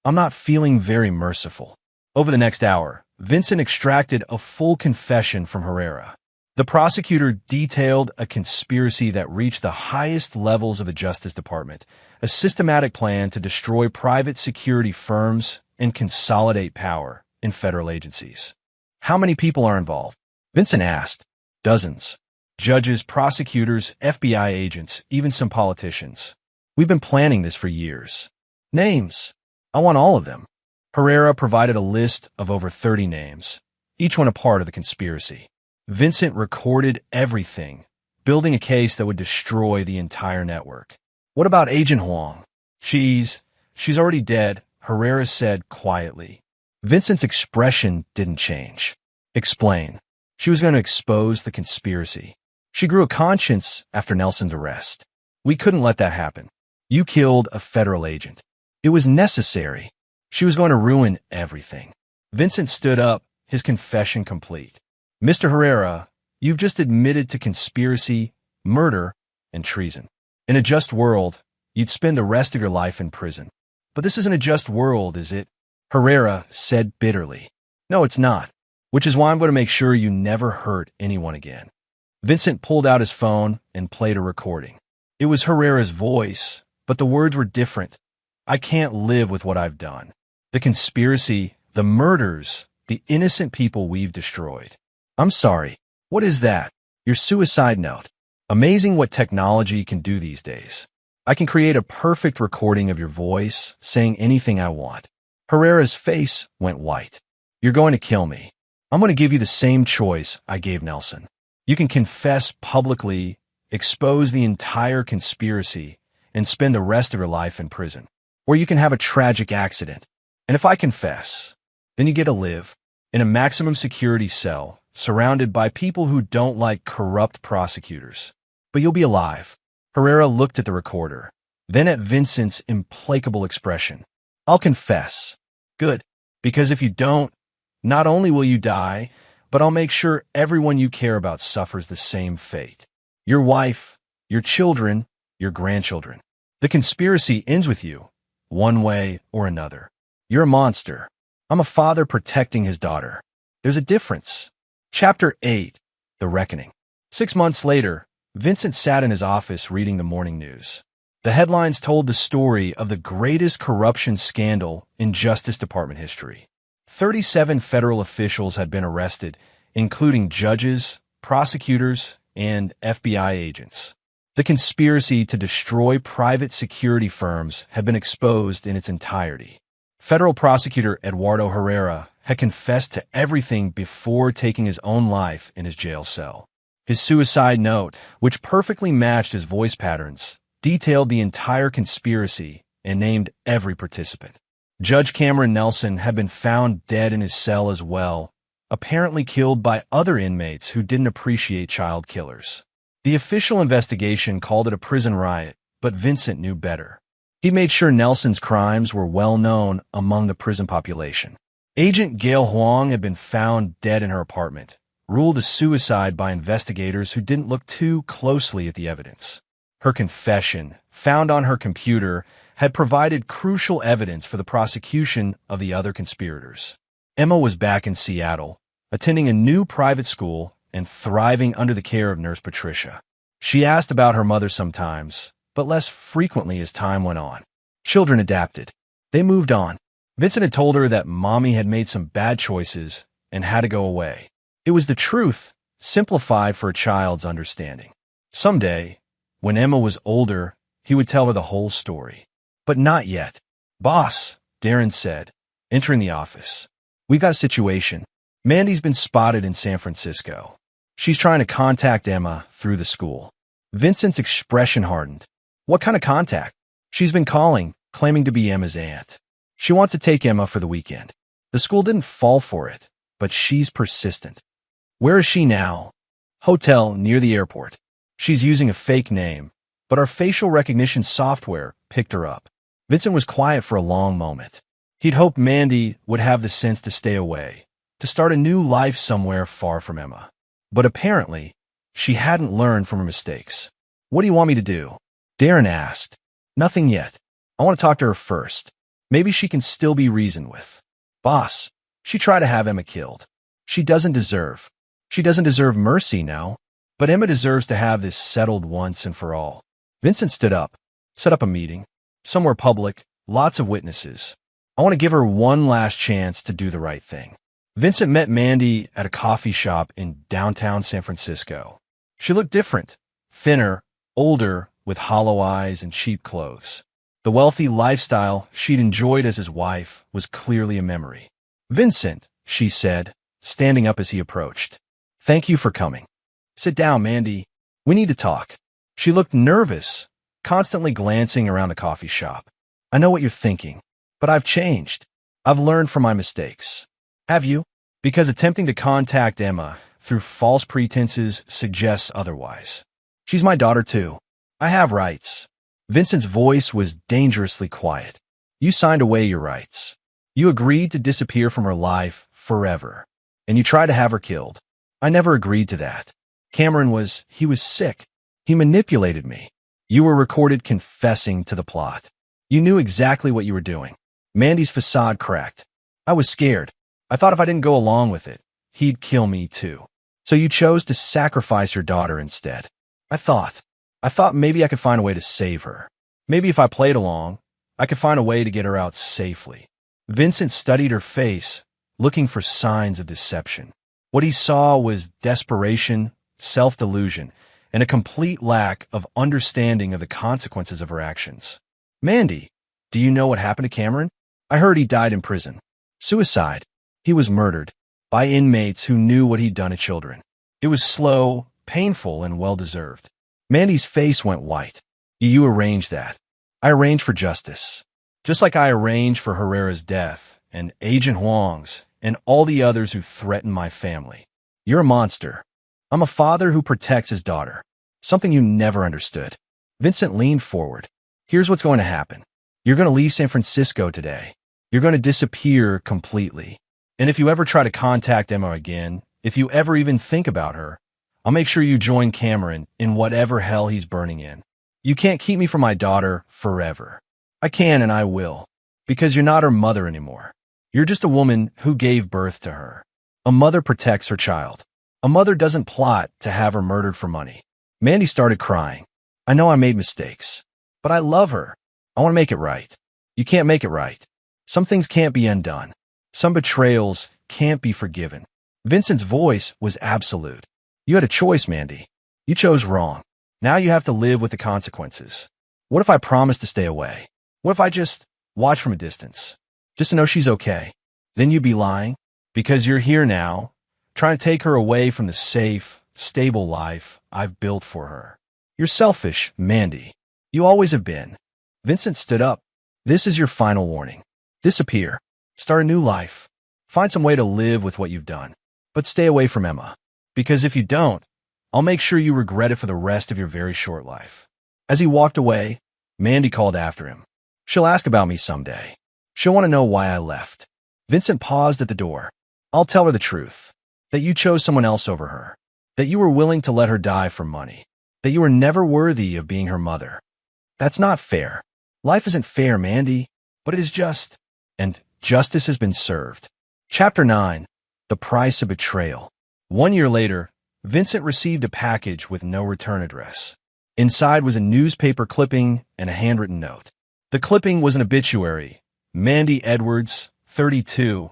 Speaker 1: I'm not feeling very merciful." Over the next hour, Vincent extracted a full confession from Herrera. The prosecutor detailed a conspiracy that reached the highest levels of the Justice Department, a systematic plan to destroy private security firms and consolidate power in federal agencies. "How many people are involved?" Vincent asked. "Dozens. Judges, prosecutors, FBI agents, even some politicians. We've been planning this for years." "Names?" "I want all of them." Herrera provided a list of over 30 names, each one a part of the conspiracy. Vincent recorded everything, building a case that would destroy the entire network. "What about Agent Huang?" She's already dead," Herrera said quietly. Vincent's expression didn't change. "Explain." "She was going to expose the conspiracy. She grew a conscience after Nelson's arrest. We couldn't let that happen. You killed a federal agent. It was necessary. She was going to ruin everything." Vincent stood up, his confession complete. "Mr. Herrera, you've just admitted to conspiracy murder, and treason. In a just world, you'd spend the rest of your life in prison. But this isn't a just world, is it? Herrera said bitterly. No, it's not. Which is why I'm going to make sure you never hurt anyone again. Vincent pulled out his phone and played a recording. It was Herrera's voice, but the words were different. I can't live with what I've done. The conspiracy, the murders, the innocent people we've destroyed. I'm sorry. What is that? Your suicide note. Amazing what technology can do these days. I can create a perfect recording of your voice, saying anything I want. Herrera's face went white. You're going to kill me. I'm going to give you the same choice I gave Nelson. You can confess publicly, expose the entire conspiracy, and spend the rest of your life in prison. Or you can have a tragic accident. And if I confess, then you get to live in a maximum security cell, surrounded by people who don't like corrupt prosecutors. But you'll be alive. Herrera looked at the recorder, then at Vincent's implacable expression. I'll confess. Good. Because if you don't, not only will you die, but I'll make sure everyone you care about suffers the same fate. Your wife, your children, your grandchildren. The conspiracy ends with you, one way or another. You're a monster. I'm a father protecting his daughter. There's a difference. Chapter 8, The Reckoning. 6 months later, Vincent sat in his office reading the morning news. The headlines told the story of the greatest corruption scandal in Justice Department history. 37 federal officials had been arrested, including judges, prosecutors, and FBI agents. The conspiracy to destroy private security firms had been exposed in its entirety. Federal prosecutor Eduardo Herrera had confessed to everything before taking his own life in his jail cell. His suicide note, which perfectly matched his voice patterns, detailed the entire conspiracy and named every participant. Judge Cameron Nelson had been found dead in his cell as well, apparently killed by other inmates who didn't appreciate child killers. The official investigation called it a prison riot, but Vincent knew better. He made sure Nelson's crimes were well known among the prison population. Agent Gail Huang had been found dead in her apartment, ruled a suicide by investigators who didn't look too closely at the evidence. Her confession, found on her computer, had provided crucial evidence for the prosecution of the other conspirators. Emma was back in Seattle, attending a new private school and thriving under the care of Nurse Patricia. She asked about her mother sometimes, but less frequently as time went on. Children adapted. They moved on. Vincent had told her that Mommy had made some bad choices and had to go away. It was the truth, simplified for a child's understanding. Someday, when Emma was older, he would tell her the whole story. But not yet. Boss, Darren said, entering the office. We got a situation. Mandy's been spotted in San Francisco. She's trying to contact Emma through the school. Vincent's expression hardened. What kind of contact? She's been calling, claiming to be Emma's aunt. She wants to take Emma for the weekend. The school didn't fall for it, but she's persistent. Where is she now? Hotel near the airport. She's using a fake name, but our facial recognition software picked her up. Vincent was quiet for a long moment. He'd hoped Mandy would have the sense to stay away, to start a new life somewhere far from Emma. But apparently, she hadn't learned from her mistakes. What do you want me to do? Darren asked. Nothing yet. I want to talk to her first. Maybe she can still be reasoned with. Boss, she tried to have Emma killed. She doesn't deserve mercy now. But Emma deserves to have this settled once and for all. Vincent stood up, set up a meeting, somewhere public, lots of witnesses. I want to give her one last chance to do the right thing. Vincent met Mandy at a coffee shop in downtown San Francisco. She looked different, thinner, older, with hollow eyes and cheap clothes. The wealthy lifestyle she'd enjoyed as his wife was clearly a memory. Vincent, she said, standing up as he approached. Thank you for coming. Sit down, Mandy. We need to talk. She looked nervous, constantly glancing around the coffee shop. I know what you're thinking, but I've changed. I've learned from my mistakes. Have you? Because attempting to contact Emma through false pretenses suggests otherwise. She's my daughter too. I have rights. Vincent's voice was dangerously quiet. You signed away your rights. You agreed to disappear from her life forever, and you tried to have her killed. I never agreed to that. Cameron was sick. He manipulated me. You were recorded confessing to the plot. You knew exactly what you were doing. Mandy's facade cracked. I was scared. I thought if I didn't go along with it, he'd kill me too. So you chose to sacrifice your daughter instead. I thought maybe I could find a way to save her. Maybe if I played along, I could find a way to get her out safely. Vincent studied her face, looking for signs of deception. What he saw was desperation, self-delusion, and a complete lack of understanding of the consequences of her actions. Mandy, do you know what happened to Cameron? I heard he died in prison. Suicide. He was murdered by inmates who knew what he'd done to children. It was slow, painful, and well-deserved. Mandy's face went white. You arranged that. I arranged for justice. Just like I arranged for Herrera's death, and Agent Huang's, and all the others who threatened my family. You're a monster. I'm a father who protects his daughter. Something you never understood. Vincent leaned forward. Here's what's going to happen. You're going to leave San Francisco today. You're going to disappear completely. And if you ever try to contact Emma again, if you ever even think about her, I'll make sure you join Cameron in whatever hell he's burning in. You can't keep me from my daughter forever. I can and I will, because you're not her mother anymore. You're just a woman who gave birth to her. A mother protects her child. A mother doesn't plot to have her murdered for money. Mandy started crying. I know I made mistakes, but I love her. I want to make it right. You can't make it right. Some things can't be undone. Some betrayals can't be forgiven. Vincent's voice was absolute. You had a choice, Mandy. You chose wrong. Now you have to live with the consequences. What if I promise to stay away? What if I just watch from a distance? Just to know she's okay. Then you'd be lying, because you're here now, trying to take her away from the safe, stable life I've built for her. You're selfish, Mandy. You always have been. Vincent stood up. This is your final warning. Disappear. Start a new life. Find some way to live with what you've done. But stay away from Emma. Because if you don't, I'll make sure you regret it for the rest of your very short life. As he walked away, Mandy called after him. She'll ask about me someday. She'll want to know why I left. Vincent paused at the door. I'll tell her the truth. That you chose someone else over her. That you were willing to let her die for money. That you were never worthy of being her mother. That's not fair. Life isn't fair, Mandy, but it is just. And justice has been served. Chapter 9. The Price of Betrayal. 1 year later, Vincent received a package with no return address. Inside was a newspaper clipping and a handwritten note. The clipping was an obituary. Mandy Edwards, 32,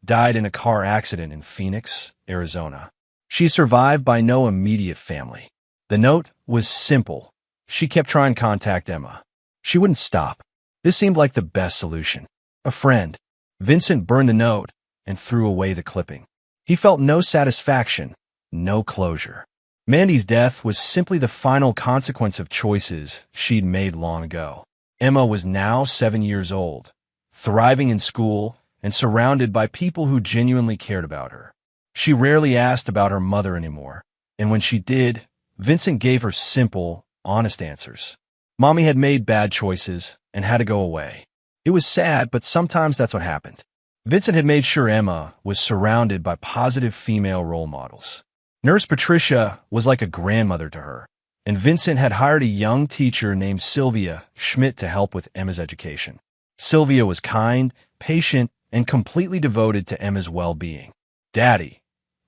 Speaker 1: died in a car accident in Phoenix, Arizona. She survived by no immediate family. The note was simple. She kept trying to contact Emma. She wouldn't stop. This seemed like the best solution. A friend. Vincent burned the note and threw away the clipping. He felt no satisfaction, no closure. Mandy's death was simply the final consequence of choices she'd made long ago. Emma was now 7 years old, thriving in school and surrounded by people who genuinely cared about her. She rarely asked about her mother anymore, and when she did, Vincent gave her simple, honest answers. Mommy had made bad choices and had to go away. It was sad, but sometimes that's what happened. Vincent had made sure Emma was surrounded by positive female role models. Nurse Patricia was like a grandmother to her, and Vincent had hired a young teacher named Sylvia Schmidt to help with Emma's education. Sylvia was kind, patient, and completely devoted to Emma's well-being. Daddy,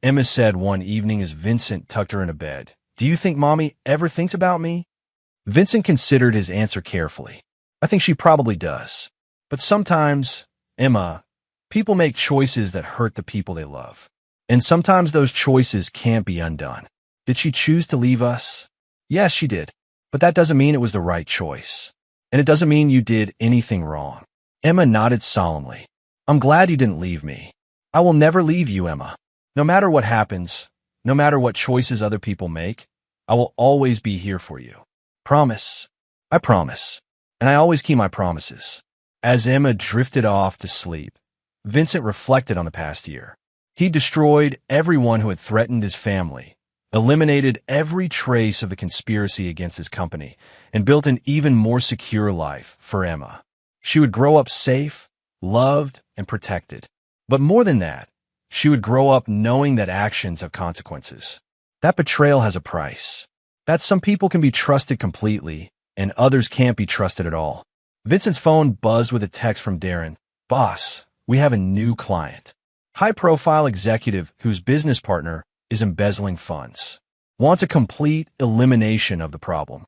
Speaker 1: Emma said one evening as Vincent tucked her into bed, do you think Mommy ever thinks about me? Vincent considered his answer carefully. I think she probably does. But sometimes, Emma, people make choices that hurt the people they love. And sometimes those choices can't be undone. Did she choose to leave us? Yes, she did. But that doesn't mean it was the right choice. And it doesn't mean you did anything wrong. Emma nodded solemnly. I'm glad you didn't leave me. I will never leave you, Emma. No matter what happens, no matter what choices other people make, I will always be here for you. Promise. I promise. And I always keep my promises. As Emma drifted off to sleep, Vincent reflected on the past year. He destroyed everyone who had threatened his family, eliminated every trace of the conspiracy against his company, and built an even more secure life for Emma. She would grow up safe, loved, and protected. But more than that, she would grow up knowing that actions have consequences. That betrayal has a price. that some people can be trusted completely and others can't be trusted at all. Vincent's phone buzzed with a text from Darren. Boss, we have a new client. High-profile executive whose business partner is embezzling funds. Wants a complete elimination of the problem.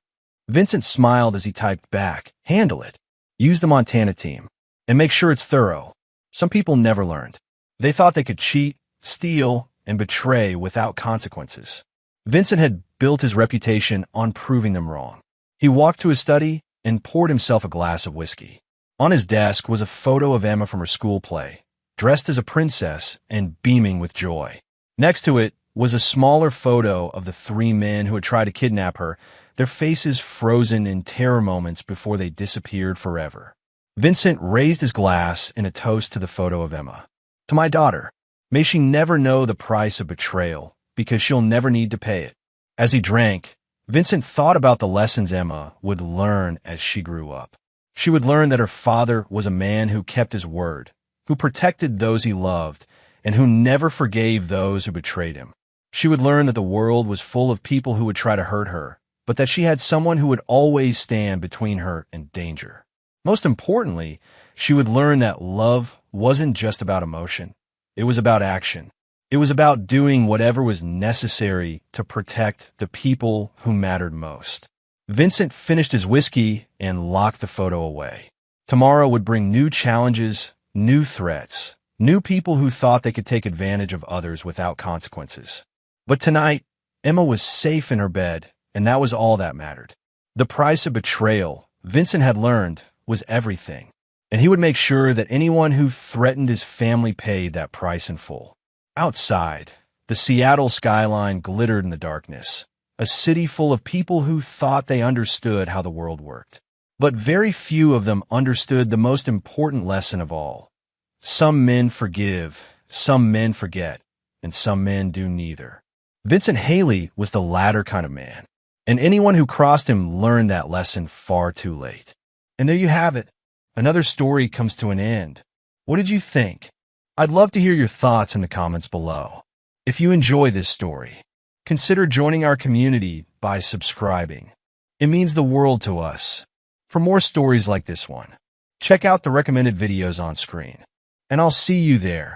Speaker 1: Vincent smiled as he typed back, handle it. Use the Montana team. And make sure it's thorough. Some people never learned. They thought they could cheat, steal, and betray without consequences. Vincent had built his reputation on proving them wrong. He walked to his study and poured himself a glass of whiskey. On his desk was a photo of Emma from her school play, dressed as a princess and beaming with joy. Next to it was a smaller photo of the three men who had tried to kidnap her, their faces frozen in terror moments before they disappeared forever. Vincent raised his glass in a toast to the photo of Emma. To my daughter, may she never know the price of betrayal, because she'll never need to pay it. As he drank, Vincent thought about the lessons Emma would learn as she grew up. She would learn that her father was a man who kept his word, who protected those he loved, and who never forgave those who betrayed him. She would learn that the world was full of people who would try to hurt her, but that she had someone who would always stand between her and danger. Most importantly, she would learn that love wasn't just about emotion. It was about action. It was about doing whatever was necessary to protect the people who mattered most. Vincent finished his whiskey and locked the photo away. Tomorrow would bring new challenges, new threats, new people who thought they could take advantage of others without consequences. But tonight, Emma was safe in her bed, and that was all that mattered. The price of betrayal, Vincent had learned, was everything, and he would make sure that anyone who threatened his family paid that price in full. Outside, the Seattle skyline glittered in the darkness, a city full of people who thought they understood how the world worked. But very few of them understood the most important lesson of all. Some men forgive, some men forget, and some men do neither. Vincent Haley was the latter kind of man, and anyone who crossed him learned that lesson far too late. And there you have it. Another story comes to an end. What did you think? I'd love to hear your thoughts in the comments below. If you enjoy this story, consider joining our community by subscribing. It means the world to us. For more stories like this one, check out the recommended videos on screen, and I'll see you there.